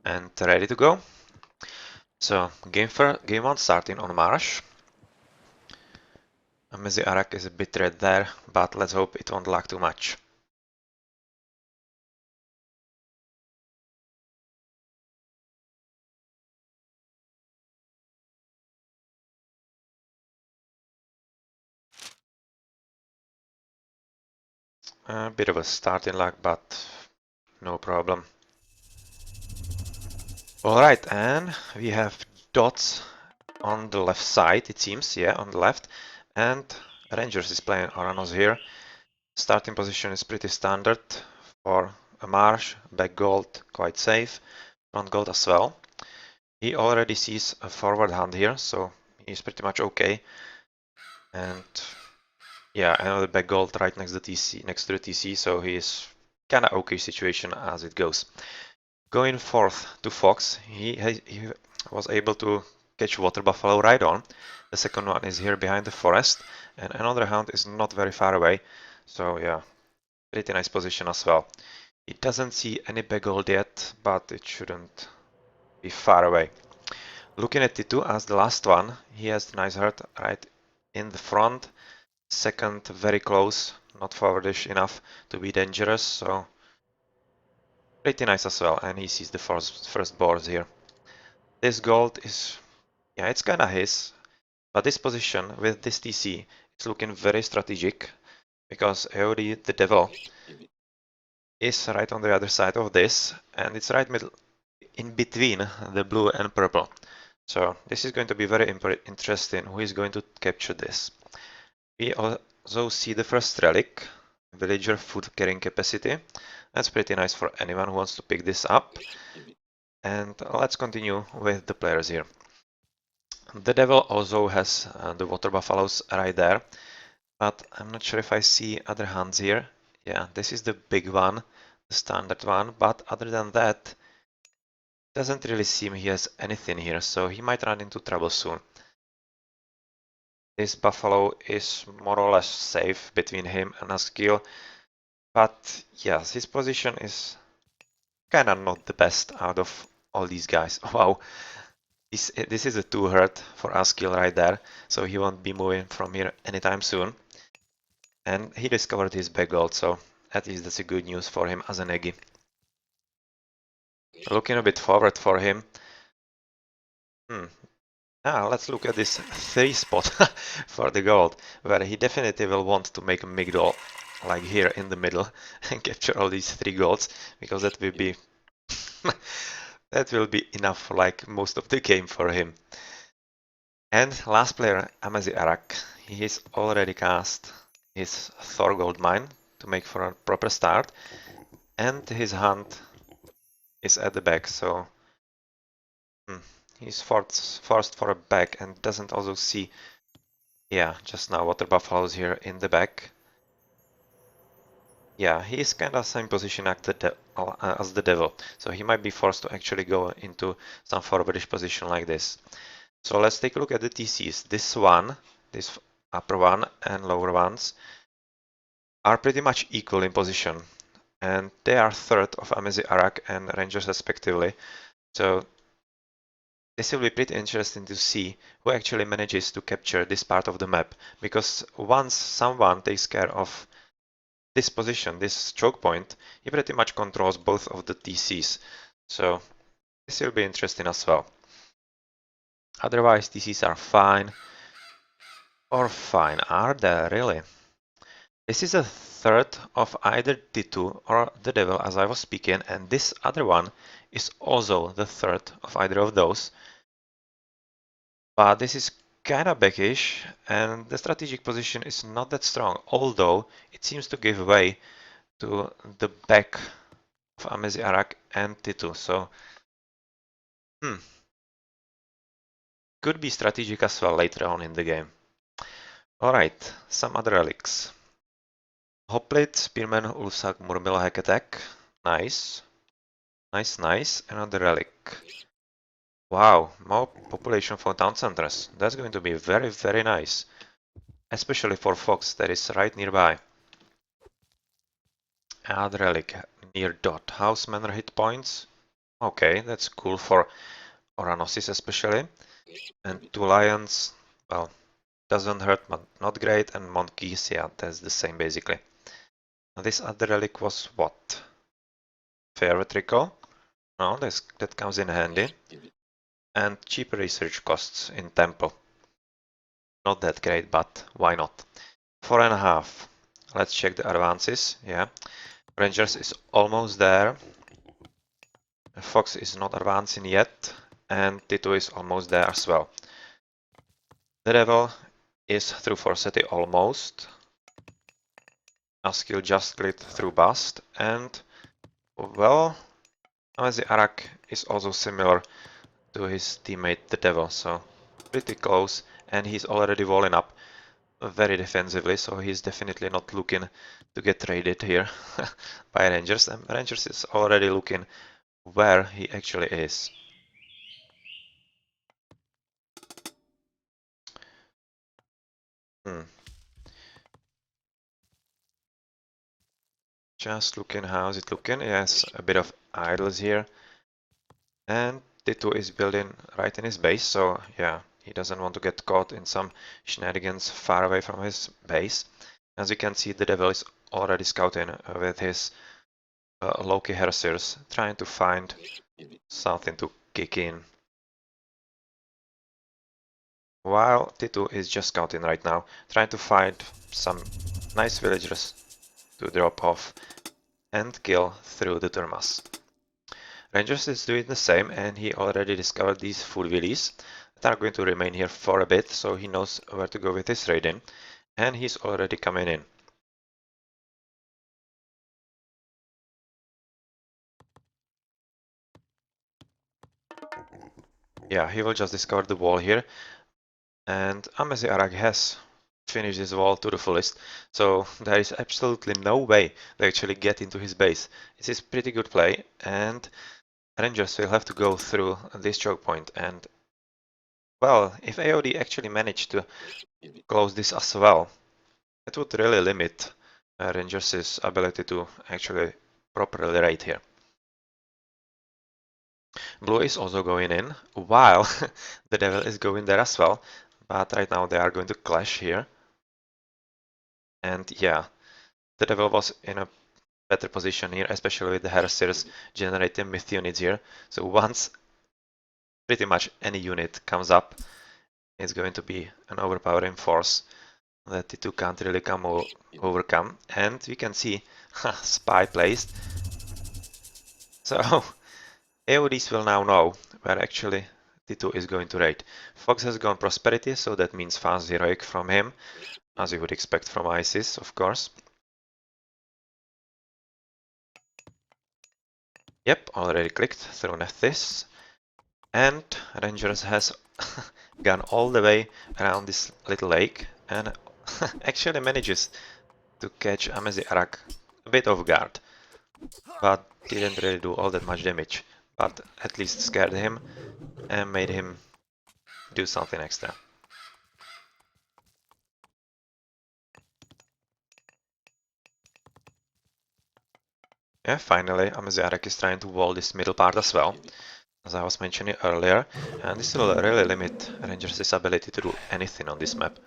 and ready to go. So game one starting on Marsh. The Arak is a bit red there, but let's hope it won't lag too much. A bit of a starting lag, but no problem. Alright, and we have dots on the left side, it seems, yeah, on the left, and Rangers is playing Oranos here. Starting position is pretty standard for a Marsh, back gold, quite safe, front gold as well. He already sees a forward hand here, so he's pretty much okay. And yeah, another back gold right next to the TC, so he's kinda okay situation as it goes. Going forth to Fox, he was able to catch Water Buffalo right on. The second one is here behind the forest, and another hound is not very far away. So yeah, pretty nice position as well. He doesn't see any back gold yet, but it shouldn't be far away. Looking at T2 as the last one, he has the nice herd right in the front. Second, very close, not forwardish enough to be dangerous, so pretty nice as well. And he sees the first boards here. This gold is, yeah, it's kinda his, but this position with this TC is looking very strategic because AoD, the devil, is right on the other side of this, and it's right middle in between the blue and purple. So this is going to be very interesting who is going to capture this. We also see the first relic, villager food carrying capacity. That's pretty nice for anyone who wants to pick this up. And let's continue with the players here. The devil also has the water buffaloes right there, but I'm not sure if I see other hands here. Yeah, this is the big one, the standard one, but other than that, doesn't really seem he has anything here, so he might run into trouble soon. This buffalo is more or less safe between him and Askill, but yes, his position is kinda not the best out of all these guys. Wow, this is a 2 hurt for Askill right there, so he won't be moving from here anytime soon. And he discovered his back gold, so at least that's a good news for him as an Eggy. Looking a bit forward for him. Let's look at this 3 spot for the gold, where he definitely will want to make a migdol, like here in the middle, and capture all these 3 golds, because that will be that will be enough for like most of the game for him. And last player, Arak, he's already cast his Thor gold mine to make for a proper start, and his hunt is at the back, so he's forced for a back and doesn't also see, yeah, just now water buffaloes here in the back. Yeah, he's kind of same position as the devil, so he might be forced to actually go into some forwardish position like this. So let's take a look at the TCs. This upper one and lower ones are pretty much equal in position, and they are third of Arak and Rangers respectively. So this will be pretty interesting to see who actually manages to capture this part of the map, because once someone takes care of this position, this choke point, he pretty much controls both of the TCs. So this will be interesting as well. Otherwise, TCs are fine. Or fine, are they really? This is a third of either T2 or the devil as I was speaking, and this other one is also the third of either of those. But this is kinda backish, and the strategic position is not that strong, although it seems to give way to the back of Arak and T2, so could be strategic as well later on in the game. Alright, some other relics. Hoplite, Spearman, Ulfsak, Murmila, Hack Attack. Nice. Nice. Another relic. Wow, more population for town centers. That's going to be very nice. Especially for Fox that is right nearby. Another relic near Dot. House Manor hit points. Okay, that's cool for Oranosis especially. And 2 lions, well, doesn't hurt, but not great. And monkeys, yeah, that's the same basically. Now this other relic was what? Theatrical? No, that comes in handy. And cheap research costs in temple. Not that great, but why not? 4.5. Let's check the advances. Yeah, Rangers is almost there. Fox is not advancing yet, and Tito is almost there as well. The Devil is through Forcetti almost. Askill just clicked through Bust, and well, Amazi Arak is also similar to his teammate the Devil, so pretty close, and he's already walling up very defensively, so he's definitely not looking to get raided here by Rangers, and Rangers is already looking where he actually is. Just looking, how's it looking? Yes, a bit of idles here. And Tito is building right in his base, so yeah, he doesn't want to get caught in some shenanigans far away from his base. As you can see, the Devil is already scouting with his Loki Hersirs, trying to find something to kick in. While Tito is just scouting right now, trying to find some nice villagers to drop off and kill through the Turmas. Rangers is doing the same, and he already discovered these food willies that are going to remain here for a bit, so he knows where to go with his raiding, and he's already coming in. Yeah, he will just discover the wall here, and Amazi Arag has finished his wall to the fullest, so there is absolutely no way they actually get into his base. This is pretty good play, and Rangers will have to go through this choke point, and well, if AoD actually managed to close this as well, it would really limit Rangers' ability to actually properly raid here. Blue is also going in, while the Devil is going there as well, but right now they are going to clash here. And yeah, the Devil was in a better position here, especially with the Heresirs generating myth units here. So once pretty much any unit comes up, it's going to be an overpowering force that the two can't really overcome. And we can see spy placed. So AoDs will now know where actually T2 is going to raid. Fox has gone Prosperity, so that means fast heroic from him, as you would expect from ISIS, of course. Yep, already clicked through this. And Rangers has gone all the way around this little lake and actually manages to catch Amazi Arak a bit off guard, but didn't really do all that much damage, but at least scared him and made him do something extra. Yeah, finally, Amazi Arak is trying to wall this middle part as well, as I was mentioning earlier, and this will really limit Rangers' ability to do anything on this map.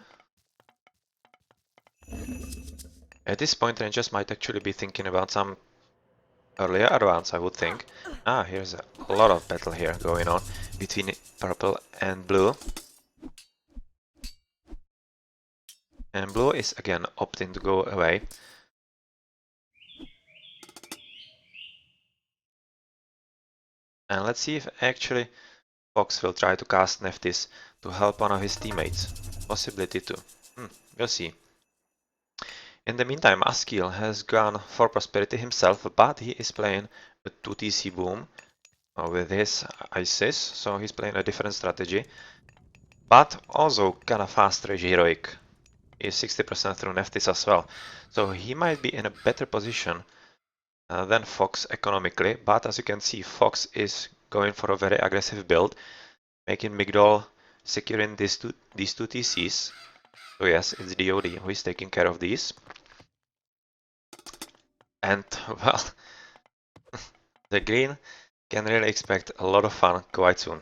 At this point, Rangers might actually be thinking about some earlier advance, I would think. Ah, here's a lot of battle here going on between purple and blue. And blue is again opting to go away. And let's see if actually Fox will try to cast Nephthys to help one of his teammates. Possibility too. We'll see. In the meantime, Askill has gone for Prosperity himself, but he is playing a 2TC boom with his ISIS, so he's playing a different strategy. But also kind of fast rage heroic. Is 60% through Nephthys as well. So he might be in a better position than Fox economically, but as you can see, Fox is going for a very aggressive build, making Migdol securing these two TCs. So yes, it's DoD who is taking care of these. And well, the green Can really expect a lot of fun quite soon.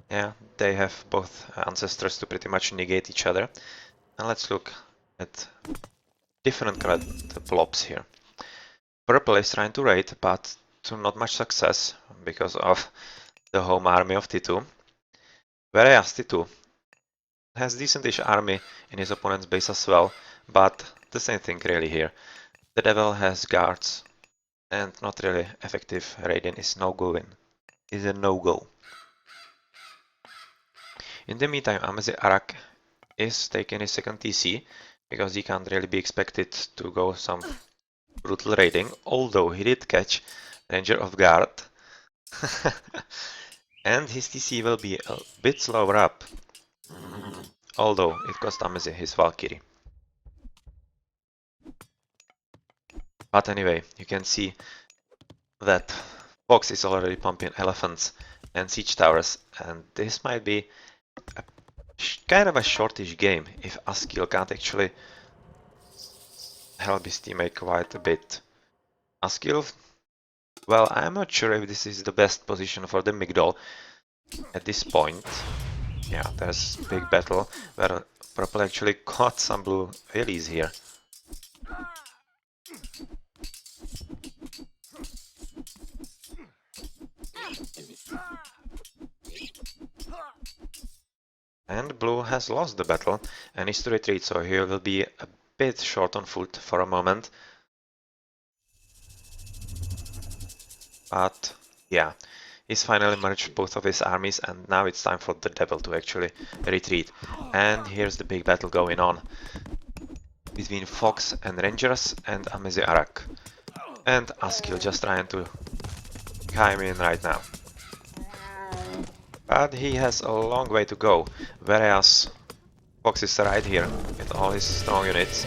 Yeah, they have both ancestors to pretty much negate each other. And let's look at different colored blobs here. Purple is trying to raid, but to not much success because of the home army of T2. Whereas T2 has decentish army in his opponent's base as well, but the same thing really here. The devil has guards, and not really effective raiding is is a no-go. In the meantime, Amezi Arak is taking his second TC, because he can't really be expected to go some brutal raiding, although he did catch Ranger of Guard. And his TC will be a bit slower up, although it cost Amezi his Valkyrie. But anyway, you can see that Fox is already pumping elephants and siege towers, and this might be a kind of a shortish game if Askil can't actually help his teammate quite a bit. Askil, well, I'm not sure if this is the best position for the Migdol at this point. Yeah, there's a big battle where Purple actually caught some blue Elise here. And Blue has lost the battle and is to retreat, so he will be a bit short on foot for a moment. But yeah, he's finally merged both of his armies, and now it's time for the devil to actually retreat. And here's the big battle going on between Fox and Rangers and Amezi Arak. And Askil just trying to chime in right now. But he has a long way to go, whereas Fox is right here with all his strong units.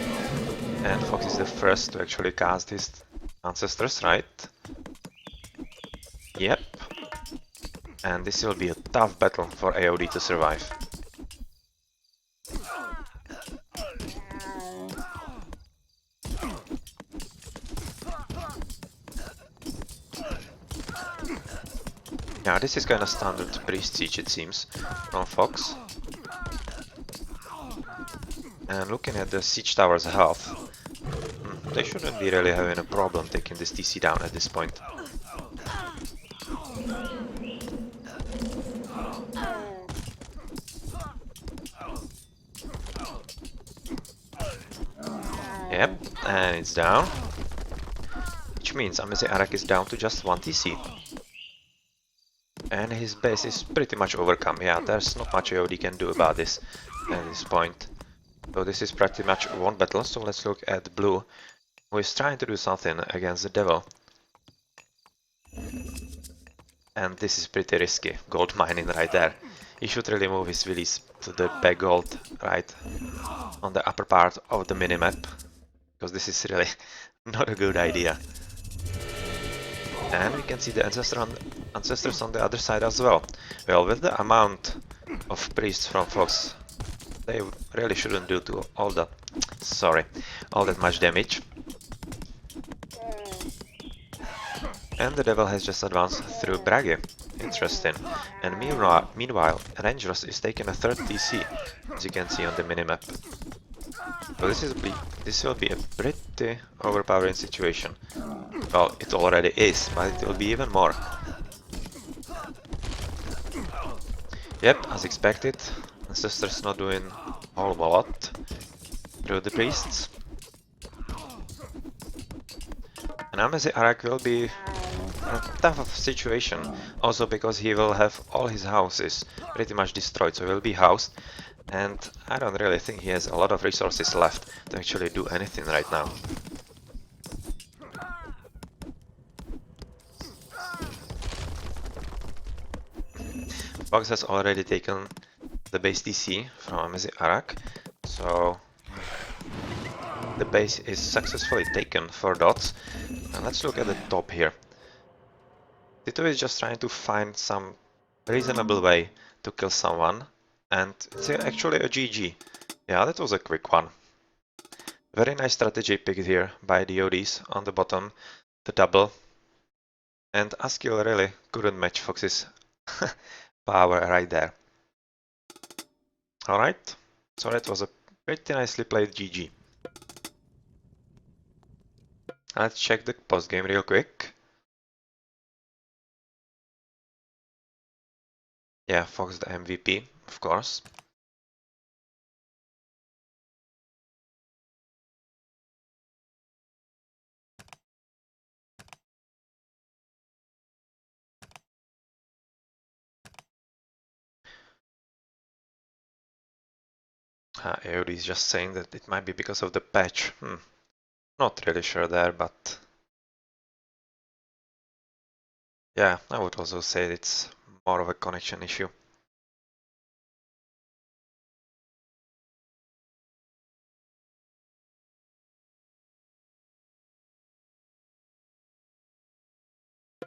And Fox is the first to actually cast his ancestors, right? Yep. And this will be a tough battle for AoD to survive. Yeah, this is kind of standard priest siege, it seems, from Fox. And looking at the siege tower's health, they shouldn't be really having a problem taking this TC down at this point. Yep, and it's down. Which means Amezi Arak is down to just 1 TC. And his base is pretty much overcome. Yeah, there's not much AoD can do about this at this point. So this is pretty much one battle, so let's look at Blue, who is trying to do something against the devil. And this is pretty risky, gold mining right there. He should really move his willies to the back gold right on the upper part of the minimap, because this is really not a good idea. And we can see the ancestors on the other side as well. Well, with the amount of priests from Fox, they really shouldn't do all that much damage. And the devil has just advanced through Brage. Interesting. And meanwhile, Rangers is taking a third TC, as you can see on the minimap. So this will be a pretty overpowering situation. Well, it already is, but it will be even more. Yep, as expected, Ancestors not doing a whole lot through the priests. And Amezi Arak will be in a tough situation, also because he will have all his houses pretty much destroyed, so he will be housed. And I don't really think he has a lot of resources left to actually do anything right now. Fox has already taken the base DC from Amezi Arak, so the base is successfully taken for dots. And let's look at the top here. Tito is just trying to find some reasonable way to kill someone, and it's actually a GG. Yeah, that was a quick one. Very nice strategy picked here by the DoDs on the bottom, the double. And Askill really couldn't match Fox's power right there. Alright, so that was a pretty nicely played GG. Let's check the post-game real quick. Yeah, Fox the MVP, of course. AoD is just saying that it might be because of the patch. Not really sure there, but yeah, I would also say it's more of a connection issue.